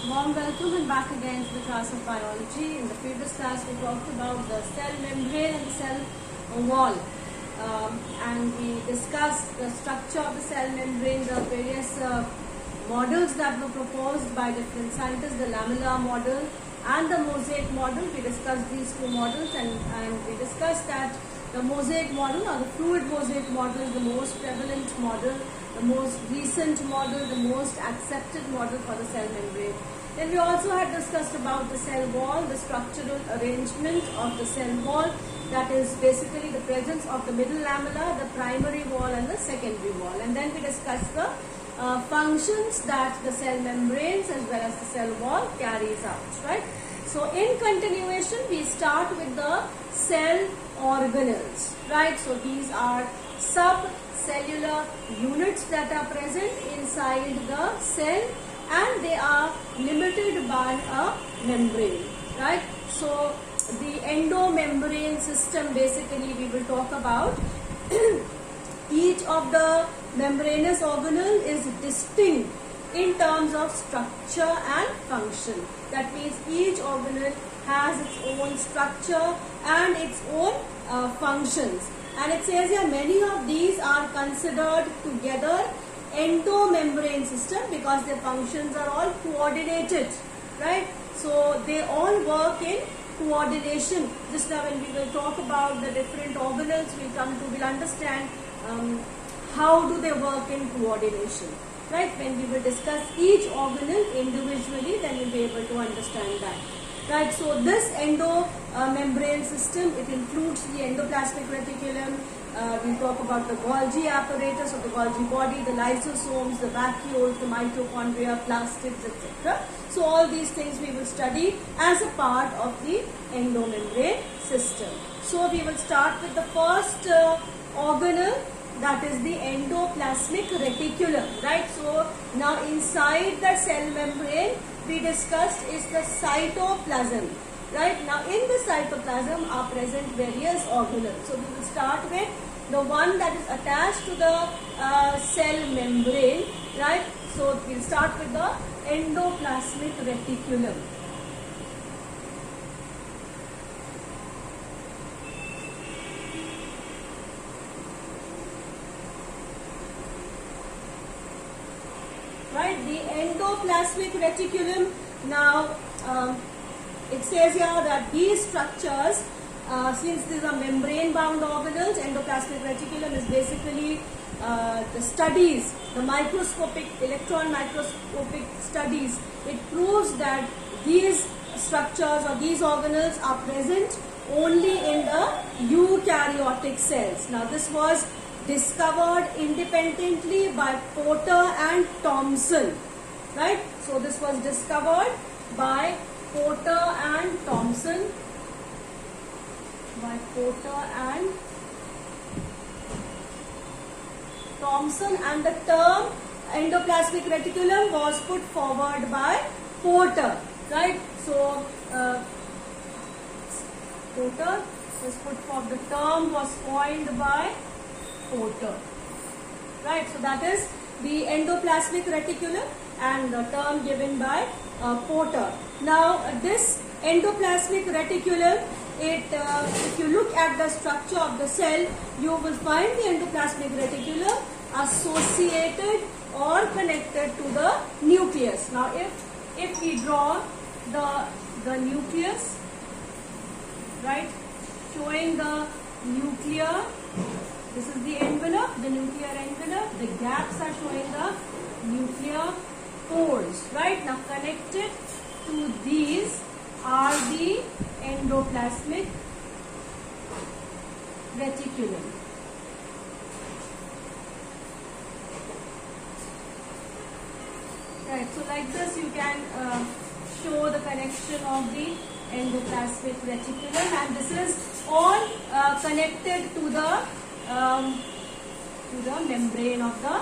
Warm welcome and back again to the class of biology. In the previous class we talked about the cell membrane and the cell wall, and we discussed the structure of the cell membrane, the various models that were proposed by different scientists, the lamellar model and the mosaic model. We discussed these two models and we discussed that the mosaic model or the fluid mosaic model is the most prevalent model, the most recent model, the most accepted model for the cell membrane. Then we also had discussed about the cell wall, the structural arrangement of the cell wall, that is basically the presence of the middle lamella, the primary wall and the secondary wall. And then we discussed the functions that the cell membranes as well as the cell wall carries out, right? So in continuation we start with the cell organelles, right? So these are subcellular units that are present inside the cell, and they are limited by a membrane, right? So the endomembrane system, basically we will talk about. Each of the membranous organelle is distinct in terms of structure and function. That means each organelle has its own structure and its own functions. And it says here many of these are considered together endomembrane system because their functions are all coordinated, right? So they all work in coordination. Just now when we will talk about the different organelles, we'll understand how do they work in coordination, right? When we will discuss each organelle individually, then we'll be able to understand that, right? So this endomembrane system, it includes the endoplasmic reticulum. We'll talk about the Golgi apparatus or the Golgi body, the lysosomes, the vacuoles, the mitochondria, plastids, etc. So all these things we will study as a part of the endomembrane system. So we will start with the first organelle, that is the endoplasmic reticulum, right? So now inside the cell membrane we discussed is the cytoplasm, right? Now in the cytoplasm are present various organelles. So we will start with the one that is attached to the cell membrane, right? So we'll start with the endoplasmic reticulum. Right, the endoplasmic reticulum. Now it says here that these structures, since these are membrane bound organelles, endoplasmic reticulum is basically the studies, the microscopic, electron microscopic studies. It proves that these structures or these organelles are present only in the eukaryotic cells. Now this was discovered independently by Porter and Thomson, right? So this was discovered by Porter and Thomson, and the term endoplasmic reticulum was put forward by Porter, right? So Porter was put forward, the term was coined by Porter, right? So that is the endoplasmic reticulum and the term given by Porter. Now this endoplasmic reticulum, if you look at the structure of the cell, you will find the endoplasmic reticulum associated or connected to the nucleus. Now if we draw the nucleus, right, showing the nuclear, this is the envelope, the nuclear envelope. The gaps are showing the nuclear pores, right? Now connected to these are the endoplasmic reticulum. Right, so like this you can show the connection of the endoplasmic reticulum, and this is all connected to the membrane of the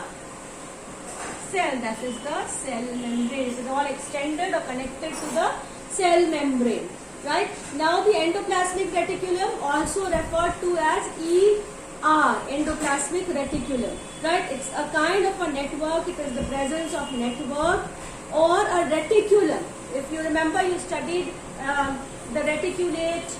cell, that is the cell membrane. It is all extended or connected to the cell membrane, right? Now the endoplasmic reticulum, also referred to as ER, endoplasmic reticulum, right? It's a kind of a network. It is the presence of network or a reticulum if you remember, you studied the reticulate,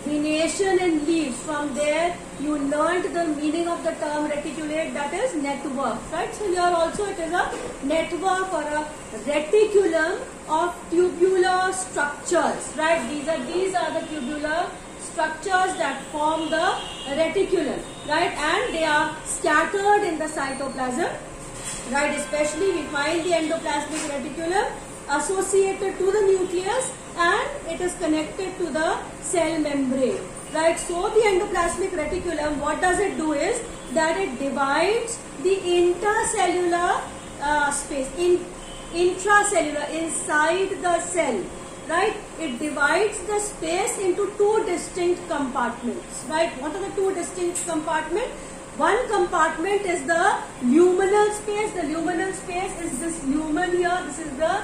venation and leaves. From there you learned the meaning of the term reticulate, that is network, right? So here also it is a network or a reticulum of tubular structures, right? These are the tubular structures that form the reticulum, right? And they are scattered in the cytoplasm, right? Especially we find the endoplasmic reticulum associated to the nucleus, and it is connected to the cell membrane, right? So the endoplasmic reticulum, what does it do is that it divides the intercellular space, intracellular, inside the cell, right? It divides the space into two distinct compartments, right? What are the two distinct compartments? One compartment is the luminal space. The luminal space is this lumen here. This is the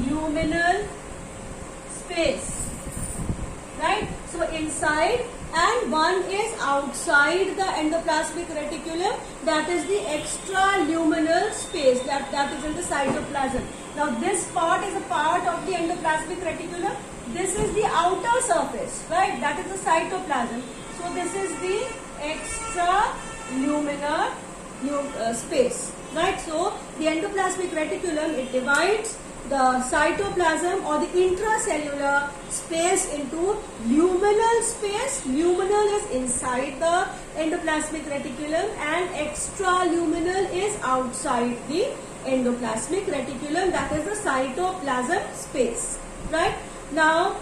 luminal space, right? So inside, and one is outside the endoplasmic reticulum, that is the extraluminal space that is in the cytoplasm. Now this part is a part of the endoplasmic reticulum. This is the outer surface, right? That is the cytoplasm. So this is the extraluminal space, right? So the endoplasmic reticulum, it divides the cytoplasm or the intracellular space into luminal space. Luminal is inside the endoplasmic reticulum and extraluminal is outside the endoplasmic reticulum, that is the cytoplasm space, right? Now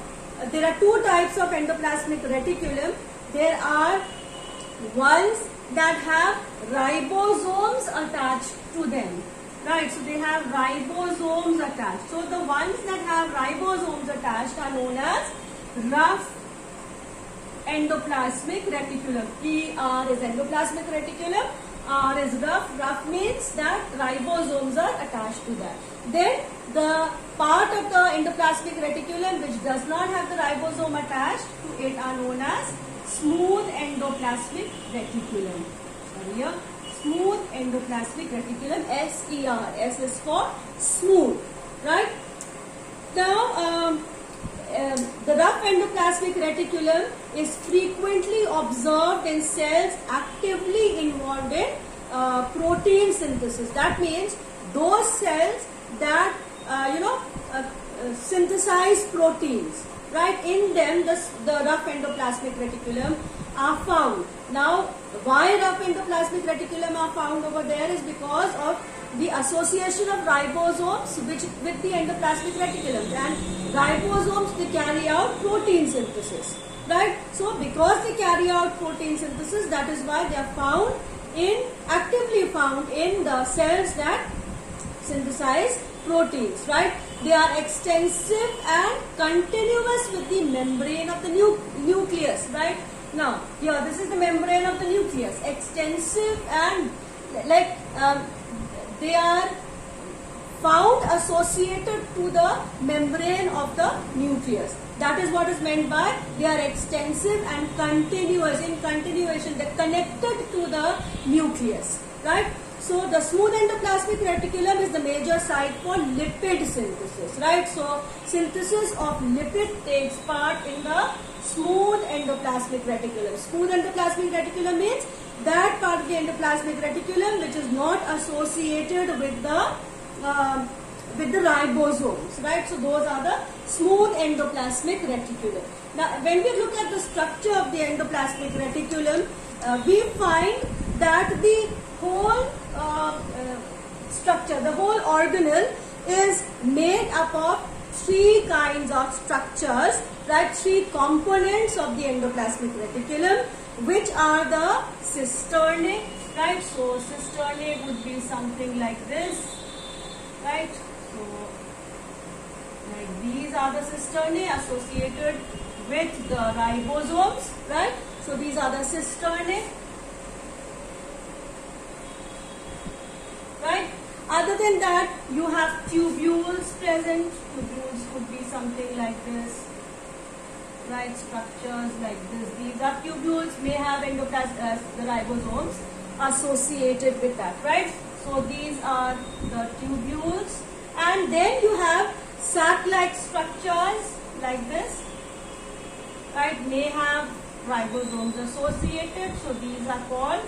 there are two types of endoplasmic reticulum. There are ones that have ribosomes attached to them, right? So they have ribosomes attached. So the ones that have ribosomes attached are known as rough endoplasmic reticulum. ER is endoplasmic reticulum, R is rough. Rough means that ribosomes are attached to that. Then the part of the endoplasmic reticulum which does not have the ribosome attached to it are known as smooth endoplasmic reticulum. Here, smooth endoplasmic reticulum, SER. S is for smooth, right? Now, the rough endoplasmic reticulum is frequently observed in cells actively involved in protein synthesis. That means those cells that synthesize proteins, right? In them the rough endoplasmic reticulum are found. Now, why rough endoplasmic reticulum are found over there is because of the association of ribosomes with the endoplasmic reticulum, and ribosomes, they carry out protein synthesis, right? So because they carry out protein synthesis, that is why they are actively found in the cells that synthesize proteins, right? They are extensive and continuous with the membrane of the nucleus, right? Now, here this is the membrane of the nucleus, extensive and they are found associated to the membrane of the nucleus. That is what is meant by they are extensive and continuous. In continuation, they are connected to the nucleus, right? So the smooth endoplasmic reticulum is the major site for lipid synthesis, right? So synthesis of lipid takes part in the smooth endoplasmic reticulum. Smooth endoplasmic reticulum means that part of the endoplasmic reticulum which is not associated with the ribosomes, right? So those are the smooth endoplasmic reticulum. Now, when we look at the structure of the endoplasmic reticulum, we find that the whole structure, the whole organelle is made up of three kinds of structures, right? Three components of the endoplasmic reticulum, which are the cisternae, right? So cisternae would be something like this, right? So like these are the cisternae associated with the ribosomes, right? So these are the cisternae, right? Other than that, you have tubules present. Tubules could be something like this, right? Structures like this. These are tubules, may have the ribosomes associated with that, right? So these are the tubules, and then you have sac-like structures like this, right, may have ribosomes associated. So these are called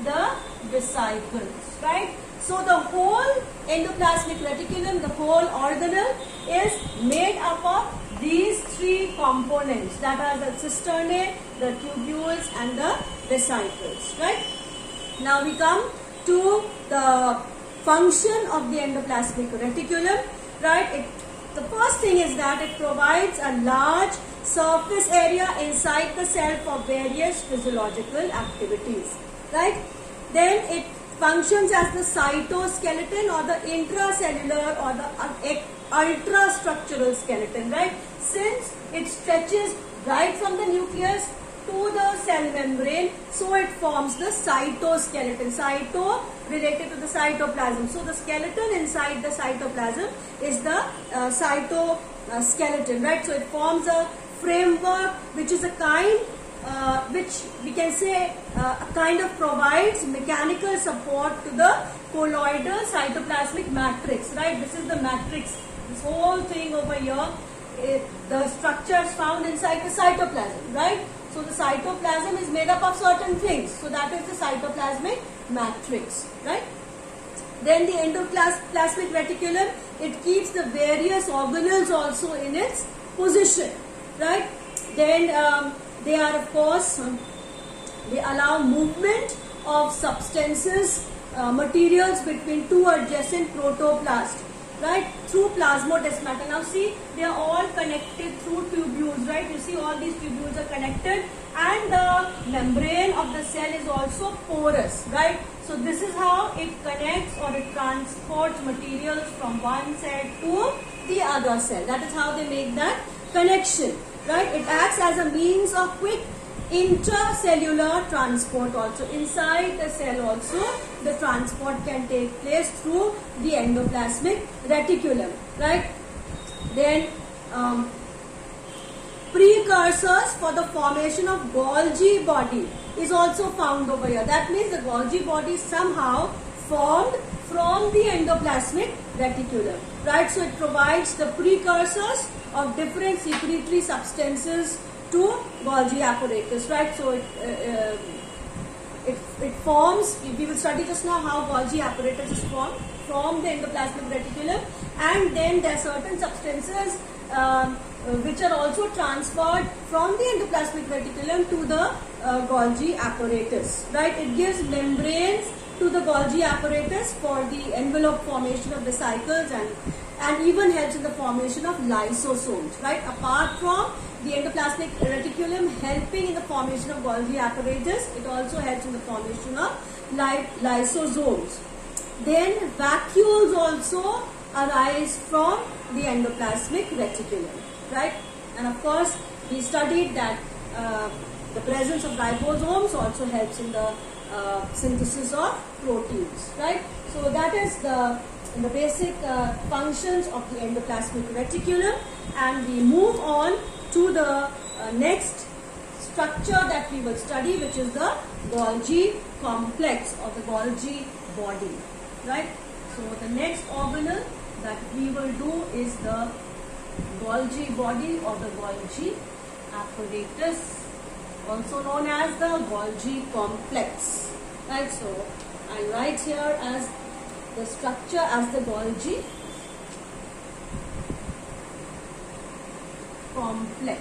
the vesicles, right? So the whole endoplasmic reticulum, the whole organelle is made up of these three components, that are the cisternae, the tubules and the vesicles, right? Now we come to the function of the endoplasmic reticulum, right? The first thing is that it provides a large surface area inside the cell for various physiological activities, right? Then it functions as the cytoskeleton or the intracellular or the ultrastructural skeleton, right? Since it stretches right from the nucleus to the cell membrane, so it forms the cytoskeleton. Cyto related to the cytoplasm. So the skeleton inside the cytoplasm is the cytoskeleton, right? So it forms a framework which is a kind which we can say a kind of provides mechanical support to the colloidal cytoplasmic matrix, right? This is the matrix. This whole thing over here, the structures found inside the cytoplasm, right? So the cytoplasm is made up of certain things. So that is the cytoplasmic matrix, right? Then the endoplasmic reticulum, it keeps the various organelles also in its position, right? Then they are, of course, they allow movement of substances, materials between two adjacent protoplasts, right, through plasmodesmata. Now see, they are all connected through tubules, right? You see all these tubules are connected, and the membrane of the cell is also porous, right? So this is how it connects or it transports materials from one cell to the other cell. That is how they make that connection, right? It acts as a means of quick intracellular transport also. Inside the cell also, the transport can take place through the endoplasmic reticulum, right? Then precursors for the formation of Golgi body is also found over here. That means the Golgi body is somehow formed from the endoplasmic reticulum, right? So it provides the precursors of different secretory substances to Golgi apparatus, right? So it forms, we will study just now how Golgi apparatus is formed from the endoplasmic reticulum, and then there are certain substances which are also transferred from the endoplasmic reticulum to the Golgi apparatus, right? It gives membranes to the Golgi apparatus for the envelope formation of vesicles and even helps in the formation of lysosomes, right? Apart from the endoplasmic reticulum helping in the formation of Golgi apparatus, it also helps in the formation of lysosomes. Then vacuoles also arise from the endoplasmic reticulum, right? And of course, we studied that the presence of ribosomes also helps in the synthesis of proteins, right? So that is the basic functions of the endoplasmic reticulum, and we move on to the next structure that we will study, which is the Golgi complex or the Golgi body, right? So the next organelle that we will do is the Golgi body or the Golgi apparatus, also known as the Golgi complex, right? So I write here as the structure as the Golgi complex,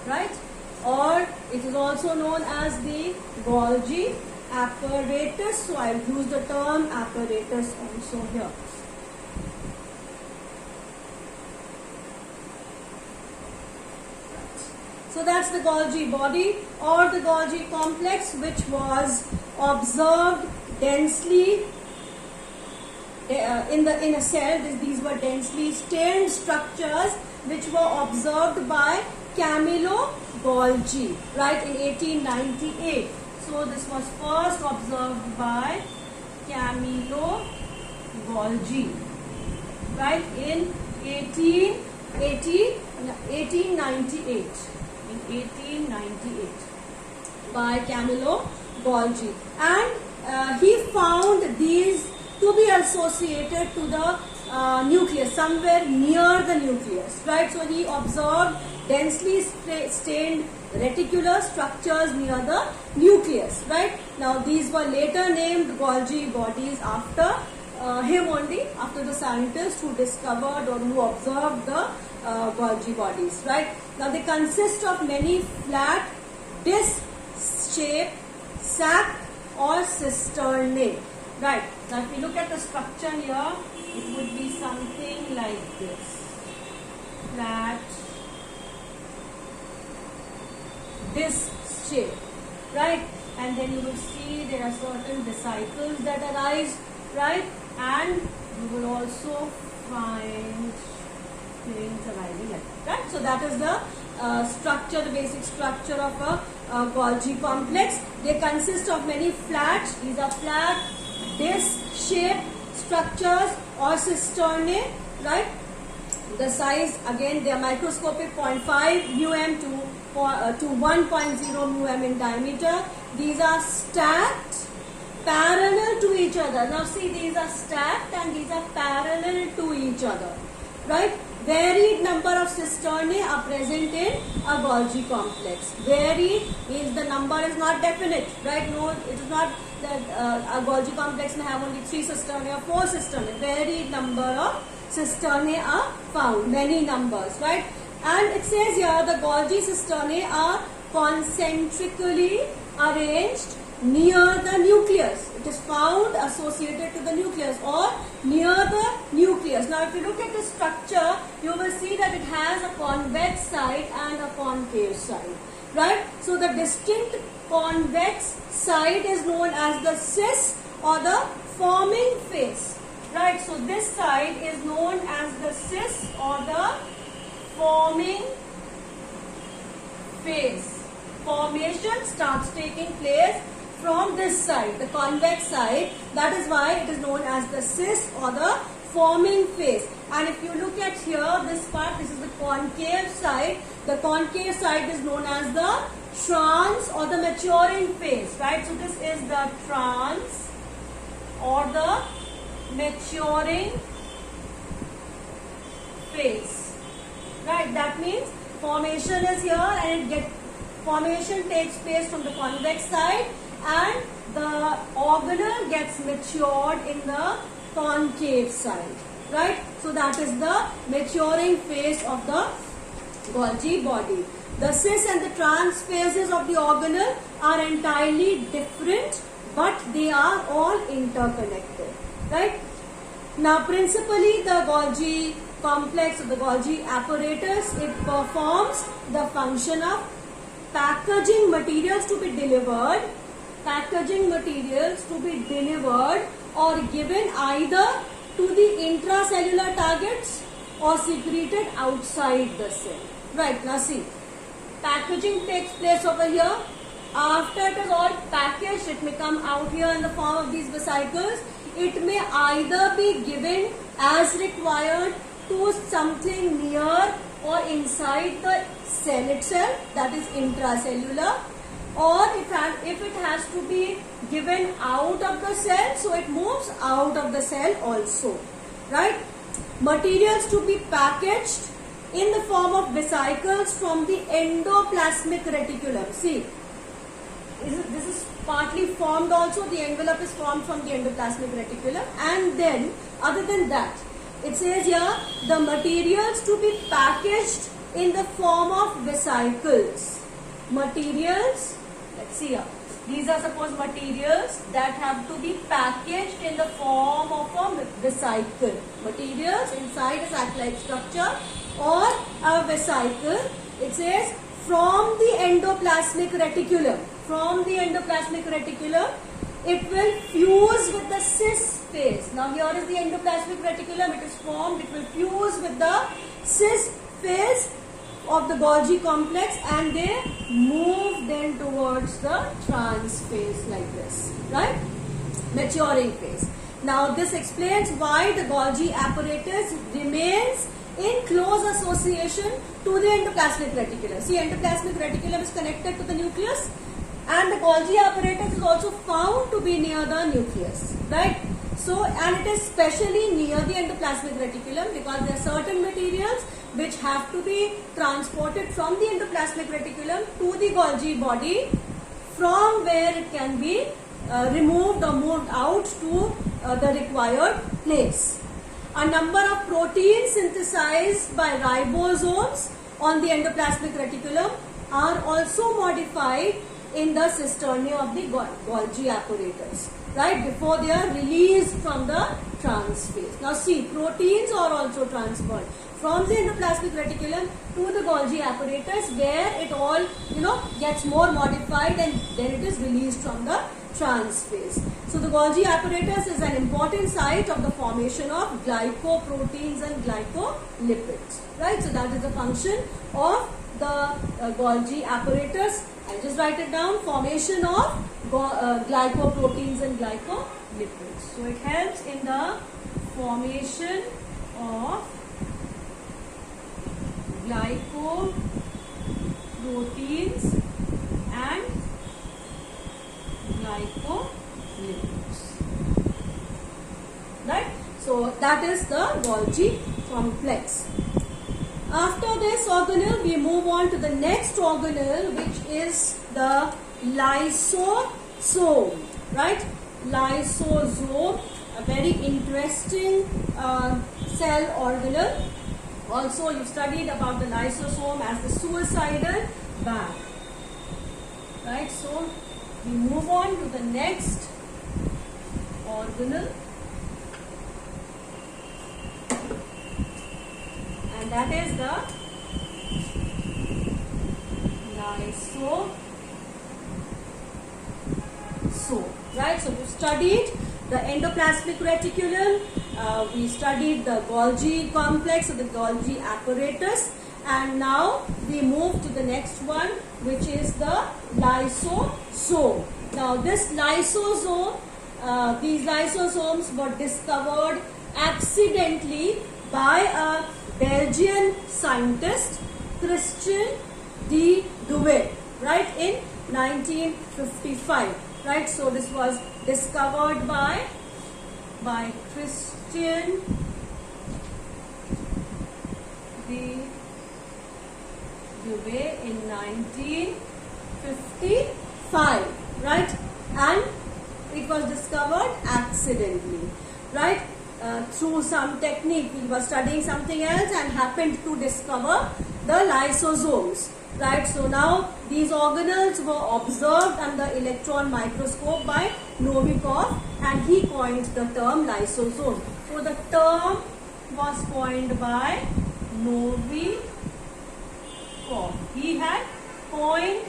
right? Or it is also known as the Golgi apparatus. So I will use the term apparatus also here. So that's the Golgi body or the Golgi complex, which was observed densely in a cell. These were densely stained structures which were observed by Camillo Golgi, right, in 1898. So this was first observed by Camillo Golgi, right, in 1898. In 1898 by Camillo Golgi, and he found these to be associated to the nucleus, somewhere near the nucleus, right? So he observed densely stained reticular structures near the nucleus, right? Now these were later named Golgi bodies after him only, after the scientist who discovered or who observed the Golgi bodies, right? Now they consist of many flat disc-shaped sac or cisternae, right? Now if we look at the structure here, it would be something like this: flat disc shape, right? And then you will see there are certain vesicles that arise, right? And you will also find things arising like that, right? So that is the structure, the basic structure of a Golgi complex. They consist of many flat, these are flat disc-shaped structures or cisternae, right? The size, again, they are microscopic, 0.5 to 1.0 mm in diameter. These are stacked parallel to each other. Now see, these are stacked and these are parallel to each other, right? Varied number of cisternae are present in a Golgi complex. Varied means the number is not definite, right? No, it is not that a Golgi complex may have only 3 cisternae or 4 cisternae. Varied number of cisternae are found, many numbers, right? And it says here the Golgi cisternae are concentrically arranged near the nucleus. It is found associated to the nucleus or near the nucleus. Now if you look at the structure, you will see that it has a convex side and a concave side, right? So the distinct convex side is known as the cis or the forming face, right? So this side is known as the cis or the forming face. Formation starts taking place from this side, the convex side. That is why it is known as the cis or the forming face. And if you look at here, this part, this is the concave side. The concave side is known as the trans or the maturing phase, right? So this is the trans or the maturing phase, right? That means formation is here and formation takes place from the convex side and the organelle gets matured in the concave side, right? So that is the maturing phase of the Golgi body. The cis and the trans phases of the organelle are entirely different, but they are all interconnected, right? Now principally the Golgi complex or the Golgi apparatus, it performs the function of packaging materials to be delivered or given either to the intracellular targets or secreted outside the cell. Right, now see, packaging takes place over here. After it is all packaged, it may come out here in the form of these vesicles. It may either be given as required to something near or inside the cell itself, that is intracellular, or if it has to be given out of the cell, so it moves out of the cell also, right? Materials to be packaged in the form of vesicles from the endoplasmic reticulum. See, this is partly formed also, the envelope is formed from the endoplasmic reticulum, and then other than that, it says here the materials to be packaged in the form of vesicles. Materials, let's see here. These are suppose materials that have to be packaged in the form of a vesicle. Materials inside a sac-like structure or a vesicle. It says from the endoplasmic reticulum. From the endoplasmic reticulum, it will fuse with the cis phase. Now here is the endoplasmic reticulum. It is formed. It will fuse with the cis phase of the Golgi complex and they move then towards the trans phase like this, right? Maturing phase. Now this explains why the Golgi apparatus remains in close association to the endoplasmic reticulum. See, endoplasmic reticulum is connected to the nucleus and the Golgi apparatus is also found to be near the nucleus, right? So, and it is specially near the endoplasmic reticulum because there are certain materials which have to be transported from the endoplasmic reticulum to the Golgi body, from where it can be removed or moved out to the required place. A number of proteins synthesized by ribosomes on the endoplasmic reticulum are also modified in the cisternae of the Golgi apparatus, right, before they are released from the trans phase. Now see, proteins are also transferred from the endoplasmic reticulum to the Golgi apparatus, where it all, gets more modified and then it is released from the trans phase. So the Golgi apparatus is an important site of the formation of glycoproteins and glycolipids, right? So that is the function of the Golgi apparatus. I'll just write it down: formation of glycoproteins and glycolipids. So it helps in the formation of glycoproteins and glycolipids, right? So that is the Golgi complex. After this organelle, we move on to the next organelle, which is the lysosome, right? Lysosome, a very interesting cell organelle. Also, you studied about the lysosome as the suicidal bag, right? So we move on to the next organelle, and that is the lysosome, right? So we studied the endoplasmic reticulum, we studied the Golgi complex or the Golgi apparatus, and now we move to the next one, which is the lysosome. Now this lysosome, these lysosomes were discovered accidentally by a Belgian scientist, Christian de Duvet, right, in 1955, right? So this was discovered by Christian de Duvet in 1955, right? And it was discovered accidentally, right? Through some technique, he was studying something else and happened to discover the lysosomes, right? So now these organelles were observed under electron microscope by Novikov, and he coined the term lysosome. So the term was coined by Novikov. He had coined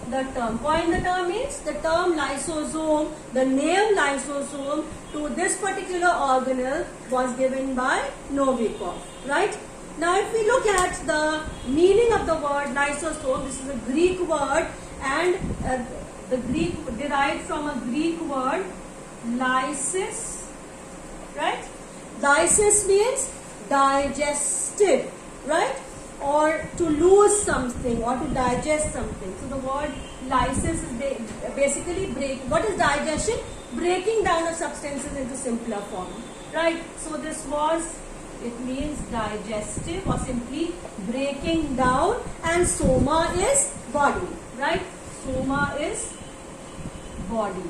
the term. Coined the term means the term lysosome, the name lysosome to this particular organelle was given by Novikov, right? Now if we look at the meaning of the word lysosome, this is a Greek word, and the Greek derived from a Greek word lysis, right? Lysis means digested, right? Or to lose something or to digest something. So the word lysis is basically what is digestion? Breaking down of substances into simpler form, right? So this it means digestive or simply breaking down, and soma is body, right? Soma is body,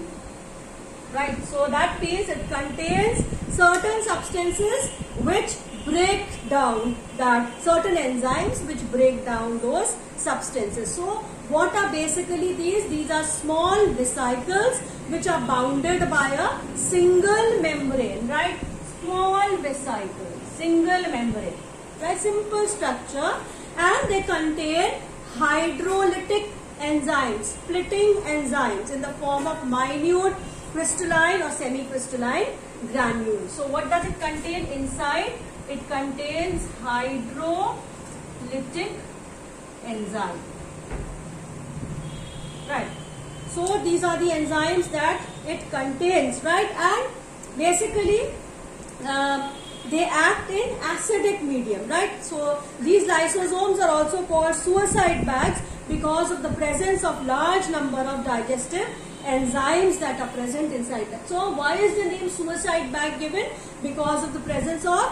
right? So that means it contains certain substances which break down, that certain enzymes which break down those substances. So what are basically these? These are small vesicles which are bounded by a single membrane, right? Small vesicles, single membrane, right? Simple structure, and they contain hydrolytic enzymes, splitting enzymes in the form of minute crystalline or semi-crystalline granules. So what does it contain inside? It contains hydrolytic enzyme, right? So these are the enzymes that it contains, right? And basically they act in acidic medium, right? So these lysosomes are also called suicide bags because of the presence of large number of digestive enzymes that are present inside that. So why is the name suicide bag given? Because of the presence of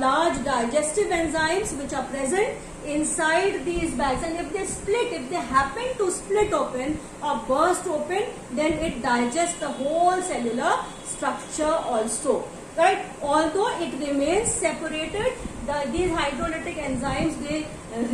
large digestive enzymes which are present inside these bags, and if they split, if they happen to split open or burst open, then it digests the whole cellular structure also, right? Although it remains separated, these hydrolytic enzymes, they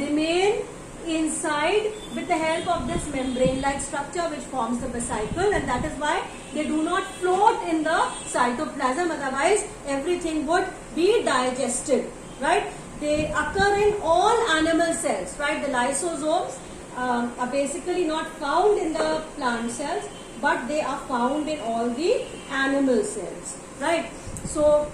remain inside with the help of this membrane-like structure which forms the vesicle, and that is why they do not float in the cytoplasm, otherwise everything would be digested, right? They occur in all animal cells, right? The lysosomes are basically not found in the plant cells, but they are found in all the animal cells, right? So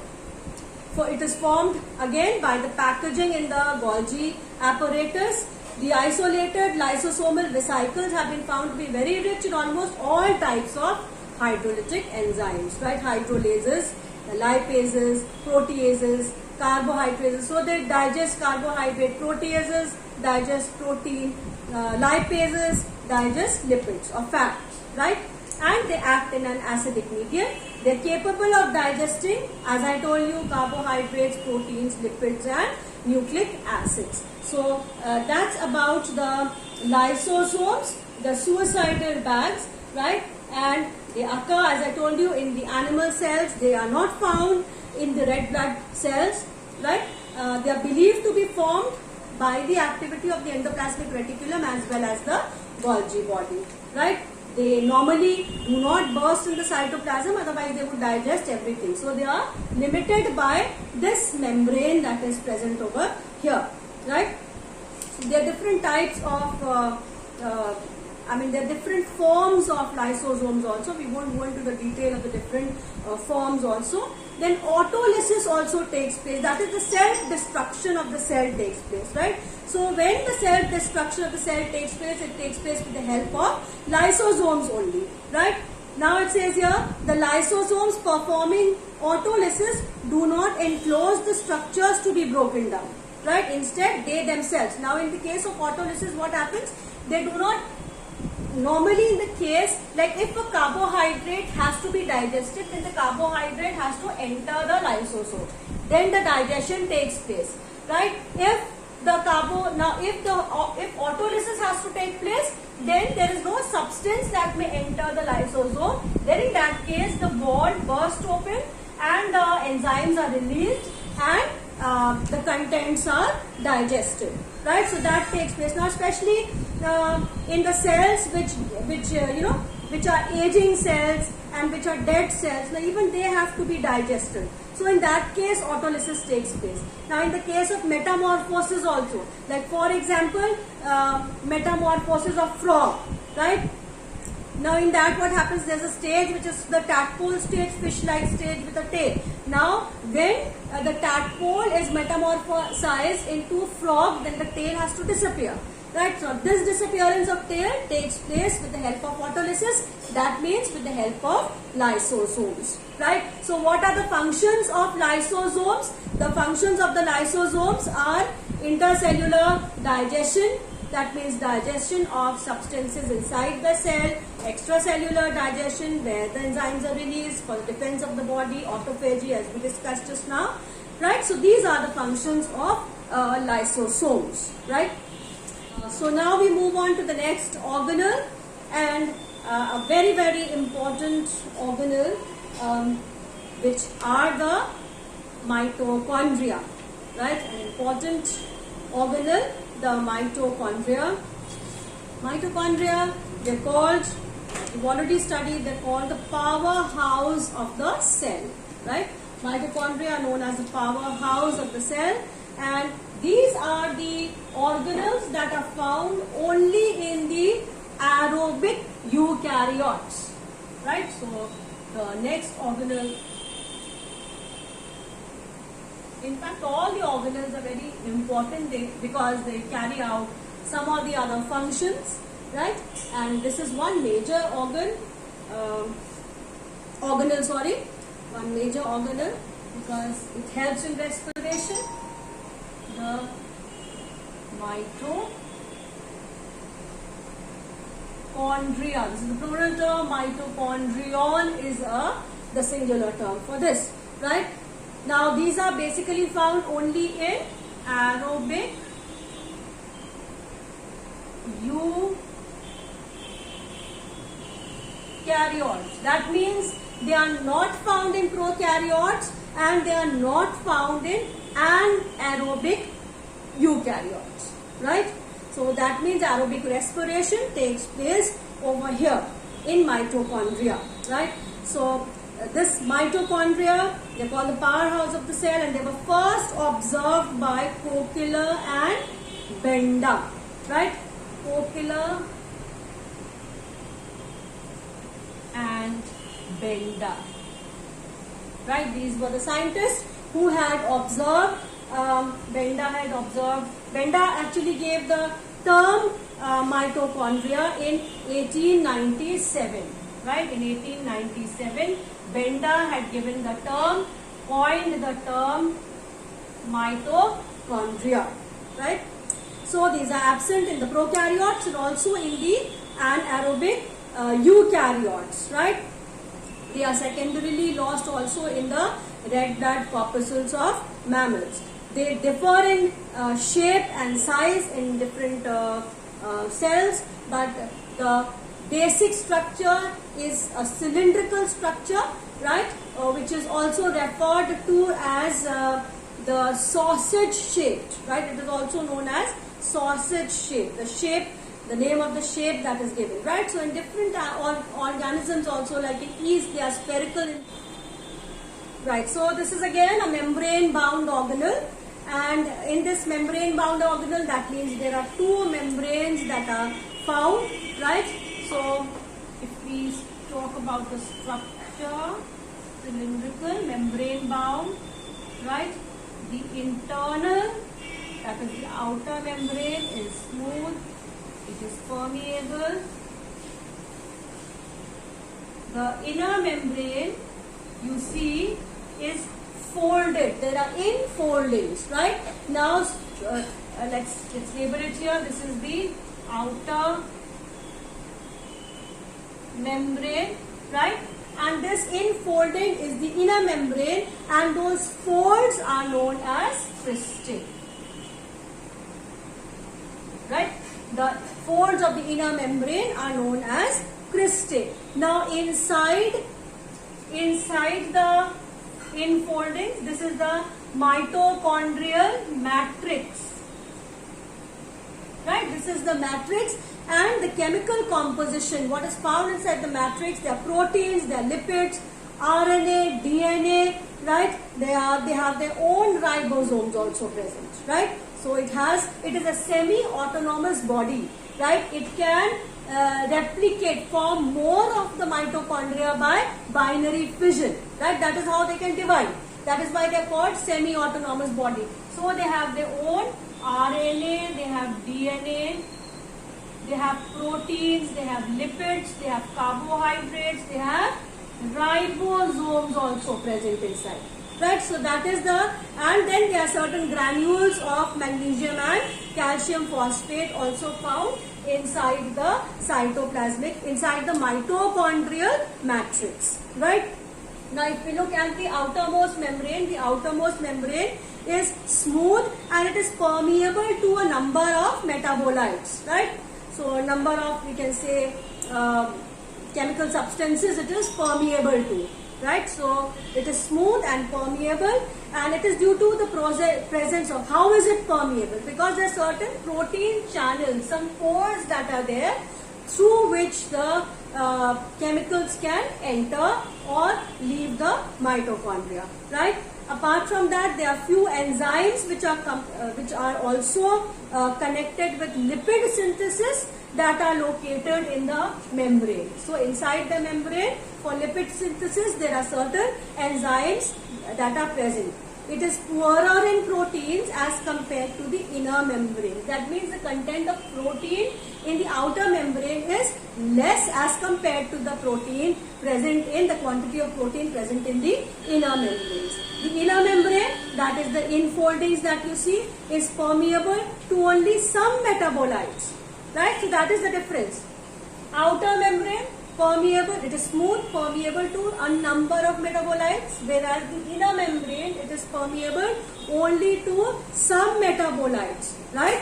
it is formed again by the packaging in the Golgi apparatus. The isolated lysosomal vesicles have been found to be very rich in almost all types of hydrolytic enzymes, right? Hydrolases, lipases, proteases, carbohydrates. So they digest carbohydrate. Proteases digest protein. Lipases digest lipids or fats, right? And they act in an acidic medium. They are capable of digesting, as I told you, carbohydrates, proteins, lipids and nucleic acids. So that's about the lysosomes, the suicidal bags, right? And they occur, as I told you, in the animal cells. They are not found in the red blood cells, right? They are believed to be formed by the activity of the endoplasmic reticulum as well as the Golgi body, right? They normally do not burst in the cytoplasm, otherwise they would digest everything. So they are limited by this membrane that is present over here, right? So there are different types of there are different forms of lysosomes also. We won't go into the detail of the different forms also. Then autolysis also takes place. That is the self-destruction of the cell takes place, right? So when the self-destruction of the cell takes place, it takes place with the help of lysosomes only, right? Now it says here, the lysosomes performing autolysis do not enclose the structures to be broken down, right? Instead, they themselves. Now in the case of autolysis, what happens? They do not. Normally in the case, like if a carbohydrate has to be digested, then the carbohydrate has to enter the lysosome. Then the digestion takes place, right? If autolysis has to take place, then there is no substance that may enter the lysosome. Then in that case, the wall bursts open and the enzymes are released and the contents are digested, right? So that takes place. Now especially in the cells which are aging cells and which are dead cells, now even they have to be digested. So in that case, autolysis takes place. Now in the case of metamorphosis also, like for example, metamorphosis of frog, right? Now in that what happens, there's a stage which is the tadpole stage, fish-like stage with a tail. Now when the tadpole is metamorphosized into frog, then the tail has to disappear. Right, so this disappearance of tail takes place with the help of autolysis. That means with the help of lysosomes. Right. So what are the functions of lysosomes? The functions of the lysosomes are intercellular digestion. That means digestion of substances inside the cell. Extracellular digestion, where the enzymes are released for the defense of the body. Autophagy, as we discussed just now. Right. So these are the functions of lysosomes. Right. So now we move on to the next organelle, and a very, very important organelle, which are the mitochondria, right? An important organelle, the mitochondria. Mitochondria, they're called, we've already studied, they're called the powerhouse of the cell, right? Mitochondria are known as the powerhouse of the cell, and these are the organelles that are found only in the aerobic eukaryotes, right? So the next organelle, in fact all the organelles are very important because they carry out some of the other functions, right? And this is one major organelle, one major organelle, because it helps in respiration. The mitochondria. mitochondria. This is the plural term. Mitochondrion is the singular term for this, right? Now these are basically found only in aerobic eukaryotes. That means they are not found in prokaryotes and they are not found in anaerobic eukaryotes, right? So that means aerobic respiration takes place over here in mitochondria, right? So this mitochondria, they are called the powerhouse of the cell, and they were first observed by Koehler and Benda, right? Koehler and Benda, right? These were the scientists who had observed. Benda actually gave the term mitochondria in 1897, right? In 1897, Benda had given the term, coined the term mitochondria, right? So these are absent in the prokaryotes and also in the anaerobic eukaryotes, right? They are secondarily lost also in the red blood corpuscles of mammals. They differ in shape and size in different cells, but the basic structure is a cylindrical structure, right? Which is also referred to as the sausage shaped, right? It is also known as sausage shape. The name of the shape that is given, right? So in different organisms also, like in yeast, they are spherical, right? So this is again a membrane bound organelle, and in this membrane bound organelle, that means there are two membranes that are found, right? So if we talk about the structure, cylindrical, membrane bound, right? The internal, that is the outer membrane, is smooth, it is permeable. The inner membrane, you see, is folded. There are infoldings, right? Now let's label it here. This is the outer membrane, right? And this infolding is the inner membrane, and those folds are known as cristae, right? The folds of the inner membrane are known as cristae. Now inside the infoldings, this is the mitochondrial matrix, right? This is the matrix, and the chemical composition, what is found inside the matrix, they are proteins, they are lipids, RNA, DNA, right? They have their own ribosomes also present, right? So it is a semi-autonomous body, right? It can replicate, form more of the mitochondria by binary fission, right? That is how they can divide. That is why they are called semi-autonomous body. So they have their own RNA, they have DNA, they have proteins, they have lipids, they have carbohydrates, they have ribosomes also present inside, right? So that is and then there are certain granules of magnesium and calcium phosphate also found inside the inside the mitochondrial matrix, right? Now if we look at the outermost membrane is smooth and it is permeable to a number of metabolites, right? So a number of, we can say, chemical substances it is permeable to, right? So it is smooth and permeable, and it is due to the presence of, how is it permeable? Because there are certain protein channels, some pores that are there through which the chemicals can enter or leave the mitochondria, right? Apart from that, there are few enzymes which are also connected with lipid synthesis that are located in the membrane. So inside the membrane, for lipid synthesis, there are certain enzymes that are present. It is poorer in proteins as compared to the inner membrane. That means the content of protein in the outer membrane is less as compared to the protein present in the quantity of protein present in the inner membranes. The inner membrane, that is the infoldings that you see, is permeable to only some metabolites, right? So that is the difference. Outer membrane, permeable, it is smooth, permeable to a number of metabolites, whereas the inner membrane, it is permeable only to some metabolites, right?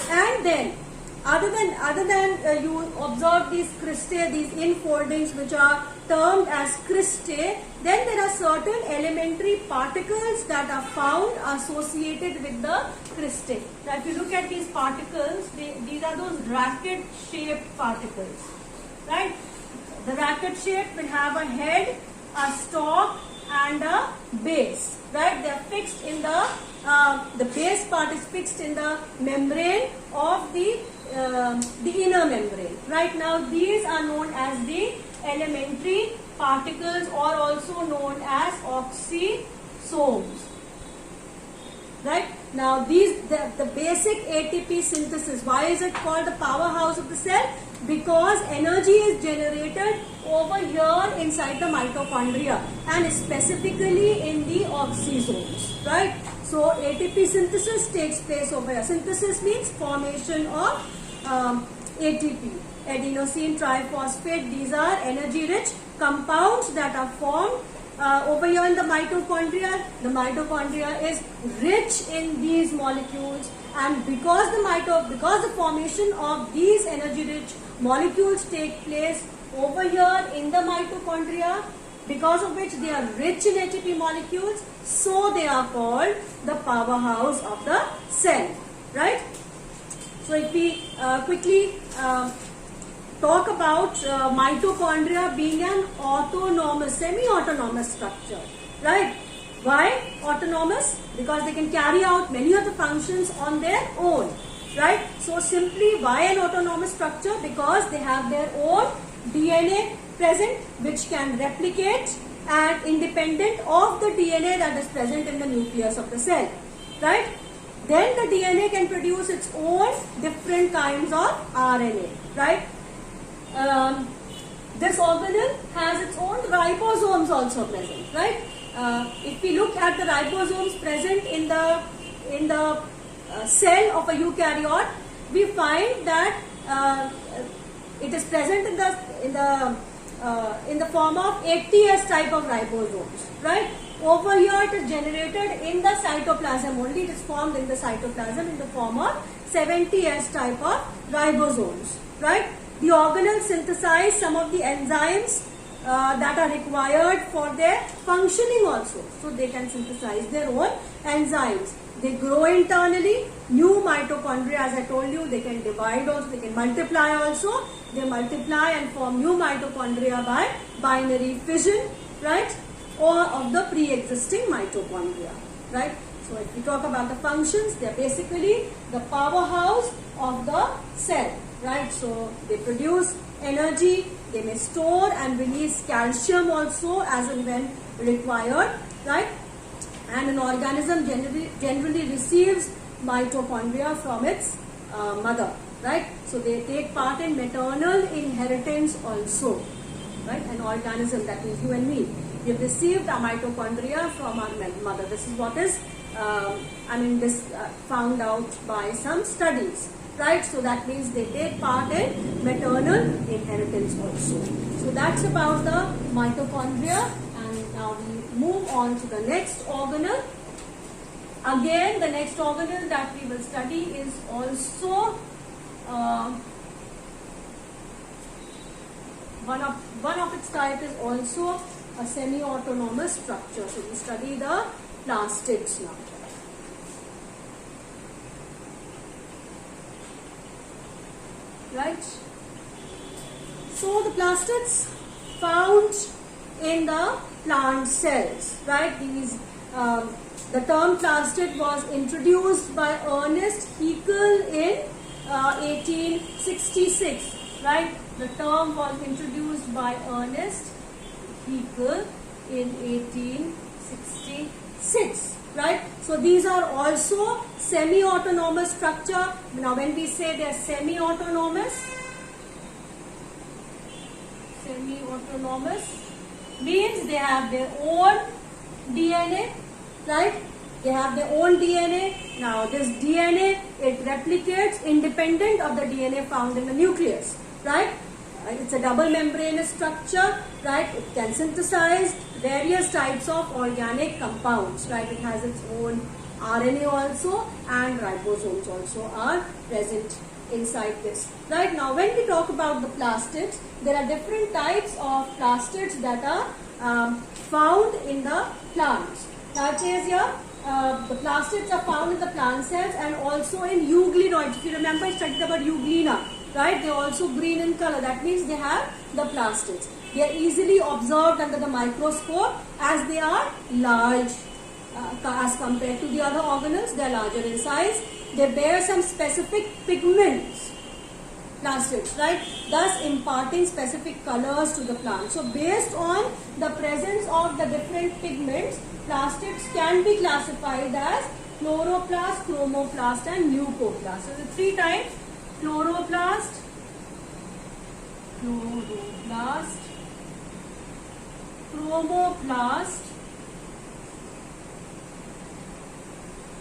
And then, other than you observe these cristae, these infoldings which are termed as cristae, then there are certain elementary particles that are found associated with the cristae. Now if you look at these particles, these are those racket shaped particles, right? The racket shape will have a head, a stalk and a base, right? They are fixed in the base part is fixed in the membrane of the inner membrane. Right now these are known as the elementary particles or also known as oxysomes. Right? Now these the basic ATP synthesis. Why is it called the powerhouse of the cell? Because energy is generated over here inside the mitochondria and specifically in the oxysomes. Right? So ATP synthesis takes place over here. Synthesis means formation of ATP, adenosine triphosphate. These are energy rich compounds that are formed over here in the mitochondria. The mitochondria is rich in these molecules, and because the formation of these energy rich molecules take place over here in the mitochondria, because of which they are rich in ATP molecules, so they are called the powerhouse of the cell, right? So if we quickly talk about mitochondria being an autonomous, semi-autonomous structure, right? Why autonomous? Because they can carry out many of the functions on their own, right? So simply why an autonomous structure? Because they have their own DNA present which can replicate and independent of the DNA that is present in the nucleus of the cell, right? Then the DNA can produce its own different kinds of RNA, right? This organelle has its own ribosomes also present, right? If we look at the ribosomes present in the cell of a eukaryote, we find that it is present in the form of 80S type of ribosomes, right? Over here it is generated in the cytoplasm only. It is formed in the cytoplasm in the form of 70S type of ribosomes, right? The organelles synthesize some of the enzymes that are required for their functioning also. So they can synthesize their own enzymes. They grow internally, new mitochondria, as I told you, they can divide also, they can multiply also. They multiply and form new mitochondria by binary fission, right? Or of the pre-existing mitochondria, right? So if we talk about the functions, they are basically the powerhouse of the cell, right? So they produce energy, they may store and release calcium also as and when required, right? And an organism generally receives mitochondria from its mother, right? So they take part in maternal inheritance also, right? An organism, that means you and me, we have received our mitochondria from our mother. This is what is, found out by some studies, right? So that means they take part in maternal inheritance also. So that's about the mitochondria, and now we move on to the next organelle. Again, the next organelle that we will study is also one of its type is also a semi-autonomous structure. So we study the plastids now. Right? So the plastids found in the plant cells, right? These the term plastid was introduced by Ernest Haeckel in 1866, right? The term was introduced by Ernest Haeckel in 1866, right? So these are also semi-autonomous structure. Now when we say they are semi-autonomous means they have their own DNA, right? They have their own DNA. Now this DNA, it replicates independent of the DNA found in the nucleus, right? it's a double membranous structure, right? It can synthesize various types of organic compounds, right? It has its own RNA also, and ribosomes also are present inside this. Right now, when we talk about the plastids, there are different types of plastids that are found in the plants. That is here, the plastids are found in the plant cells and also in euglenoids. If you remember, I studied about euglena, right? They are also green in color. That means they have the plastids. They are easily observed under the microscope as they are large as compared to the other organelles. They are larger in size. They bear some specific pigments, plastids, right? Thus imparting specific colors to the plant. So based on the presence of the different pigments, plastids can be classified as chloroplast, chromoplast and leucoplast. So the three types: chloroplast, chromoplast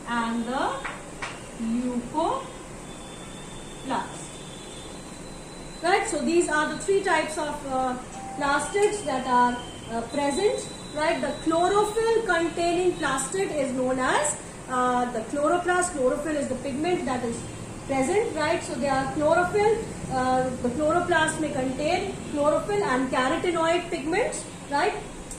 and the leucoplast. Right, so these are the three types of plastids that are present. Right, the chlorophyll containing plastid is known as the chloroplast. Chlorophyll is the pigment that is present, right? So they are chlorophyll. The chloroplast may contain chlorophyll and carotenoid pigments, right?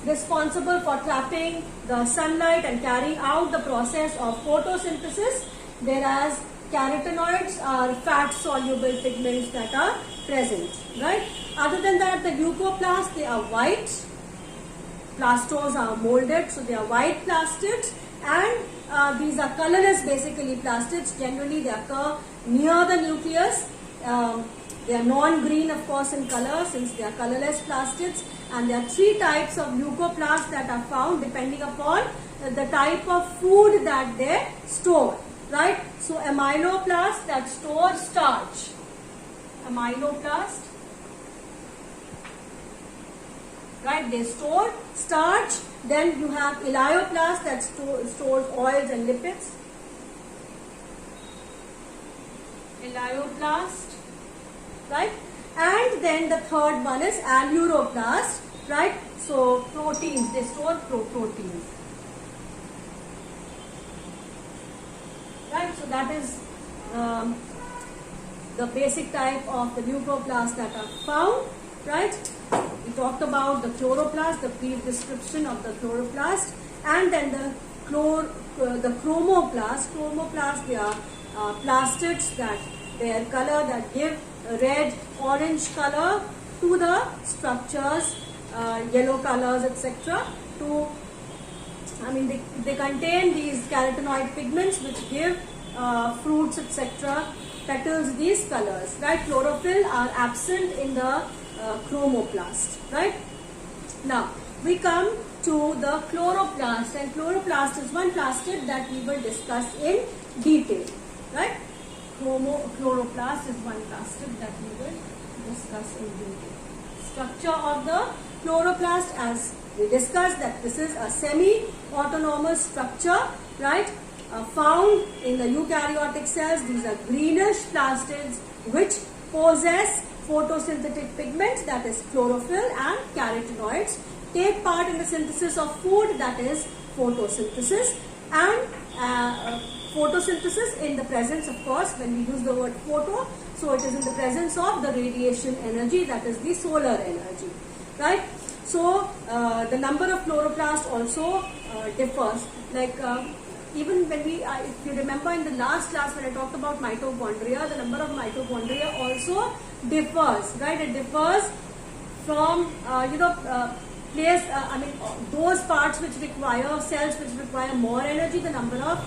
Responsible for trapping the sunlight and carrying out the process of photosynthesis, whereas carotenoids are fat-soluble pigments that are present, right? Other than that, the leucoplasts, they are white. Plastos are molded, so they are white plastids, and these are colorless, basically plastids. Generally, they occur near the nucleus. They are non-green, of course, in color, since they are colorless plastids. And there are three types of leucoplasts that are found depending upon the type of food that they store, right? So amyloplast that store starch, amyloplast, right? They store starch. Then you have elaioplast that stores oils and lipids, elaioplast, right? And then the third one is alluroplast, right? So proteins, they store proteins, right? So that is the basic type of the leucoplasts that are found, right? We talked about the chloroplast, the brief description of the chloroplast, and then the chromoplast. Chromoplast, they are plastids that bear color, that give red, orange color to the structures, yellow colors, etc. They contain these carotenoid pigments which give fruits, etc., petals, these colors, right? Chlorophyll are absent in the chromoplast, right? Now we come to the chloroplast, and chloroplast is one plastid that we will discuss in detail, right? Chloroplast is one plastid that we will discuss in detail. Structure of the chloroplast, as we discussed, that this is a semi-autonomous structure, right? Found in the eukaryotic cells. These are greenish plastids which possess photosynthetic pigments, that is chlorophyll and carotenoids, take part in the synthesis of food, that is photosynthesis, and photosynthesis in the presence, of course, when we use the word photo, so it is in the presence of the radiation energy, that is the solar energy, right? So the number of chloroplasts also differs. Like even when if you remember in the last class when I talked about mitochondria, the number of mitochondria also differs, right? It differs from those parts which require, cells which require more energy, the number of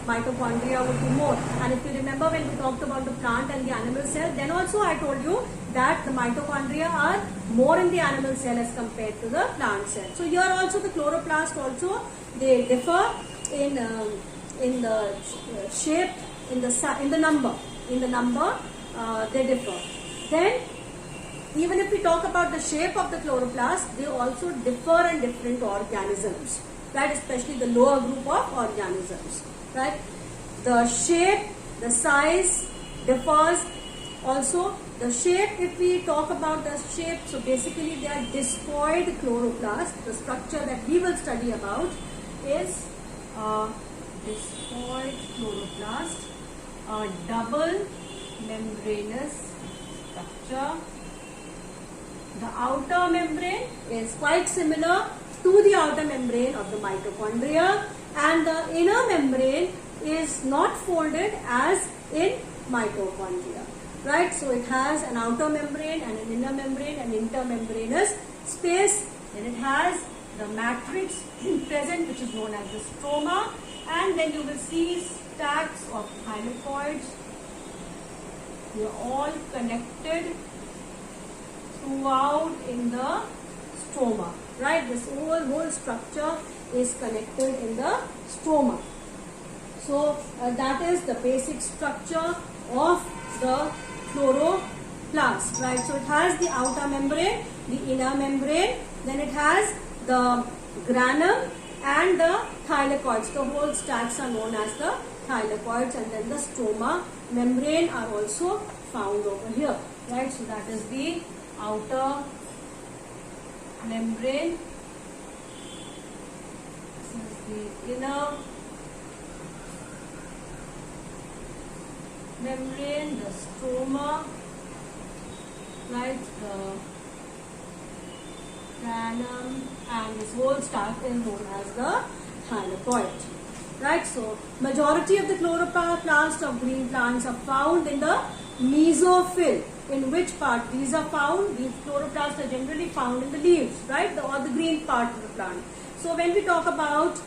mitochondria would be more. And if you remember when we talked about the plant and the animal cell, then also I told you that the mitochondria are more in the animal cell as compared to the plant cell. So here also the chloroplast also, they differ in the shape, in the number they differ. Then even if we talk about the shape of the chloroplast, they also differ in different organisms, right? Especially the lower group of organisms, right? The shape, the size differs Also, the shape, if we talk about the shape, so basically they are discoid chloroplast. The structure that we will study about is discoid chloroplast, a double membranous structure. The outer membrane is quite similar to the outer membrane of the mitochondria, and the inner membrane is not folded as in mitochondria. Right, so it has an outer membrane and an inner membrane and intermembranous space. Then it has the matrix present, which is known as the stroma, and then you will see stacks of thylakoids. They are all connected throughout in the stroma. Right, this whole structure is connected in the stroma. So that is the basic structure of the chloroplast, right? So it has the outer membrane, the inner membrane, then it has the granum and the thylakoids. The whole stacks are known as the thylakoids, and then the stroma membrane are also found over here, right? So that is the outer membrane. This is the inner membrane, the stroma, right, the granum, and this whole stack is known as the thylakoid. Right, so majority of the chloroplast of green plants are found in the mesophyll. In which part these are found? These chloroplasts are generally found in the leaves, right, or the green part of the plant. So when we talk about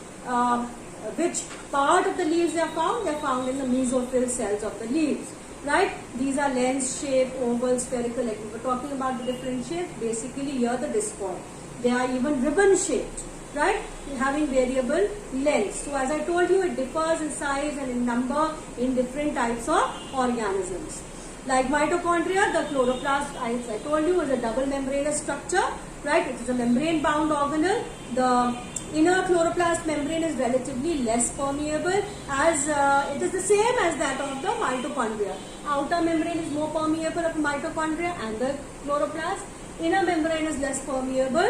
which part of the leaves they are found in the mesophyll cells of the leaves, right? These are lens shaped, oval, spherical, like we were talking about the different shapes. Basically here the discoid. They are even ribbon shaped, right, having variable length. So as I told you, it differs in size and in number in different types of organisms. Like mitochondria, the chloroplast, as I told you, is a double membranous structure, right? It is a membrane bound organelle. The inner chloroplast membrane is relatively less permeable, as it is the same as that of the mitochondria. Outer membrane is more permeable of mitochondria and the chloroplast. Inner membrane is less permeable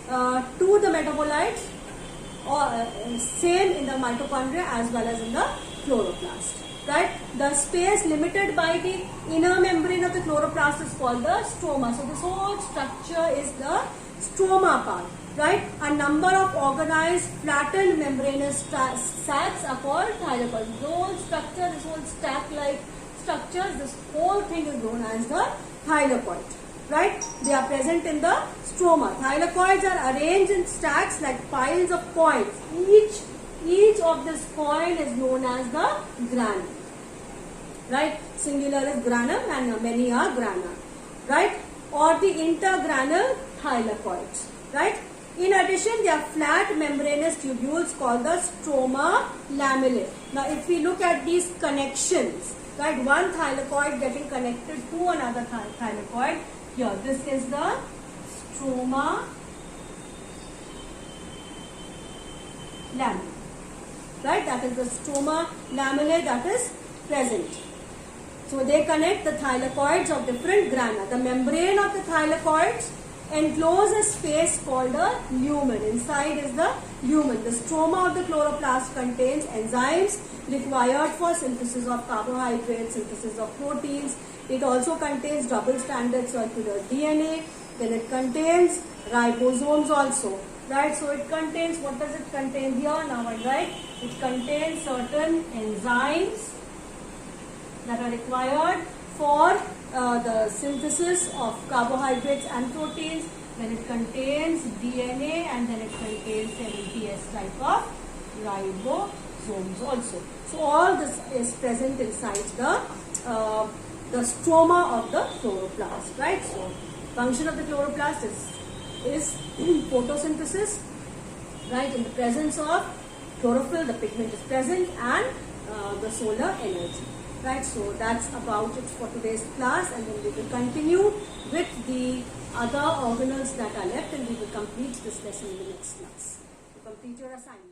to the metabolites, or same in the mitochondria as well as in the chloroplast. Right, the space limited by the inner membrane of the chloroplast is called the stroma. So this whole structure is the stroma part. Right, a number of organized flattened membranous sacs are called thylakoids. The whole structure, this whole stack-like structures, this whole thing is known as the thylakoid. Right, they are present in the stroma. Thylakoids are arranged in stacks like piles of coins. Each of this coin is known as the granum. Right, singular is granum and many are grana. Right, or the intergranal thylakoids. Right. In addition, there are flat membranous tubules called the stroma lamellae. Now, if we look at these connections, right, one thylakoid getting connected to another thylakoid, here, this is the stroma lamellae. Right, that is the stroma lamellae that is present. So they connect the thylakoids of different grana. The membrane of the thylakoids enclose a space called a lumen. Inside is the lumen. The stroma of the chloroplast contains enzymes required for synthesis of carbohydrates, synthesis of proteins. It also contains double-stranded circular DNA. Then it contains ribosomes also. Right, so it contains, what does it contain here? Now I write, it contains certain enzymes that are required for the synthesis of carbohydrates and proteins. Then it contains DNA, and then it contains 70S type of ribosomes also. So all this is present inside the stroma of the chloroplast, right? So function of the chloroplast is photosynthesis, right? In the presence of chlorophyll, the pigment is present, and the solar energy, right? So that's about it for today's class, and then we will continue with the other organelles that are left, and we will complete this lesson in the next class. To complete your assignment.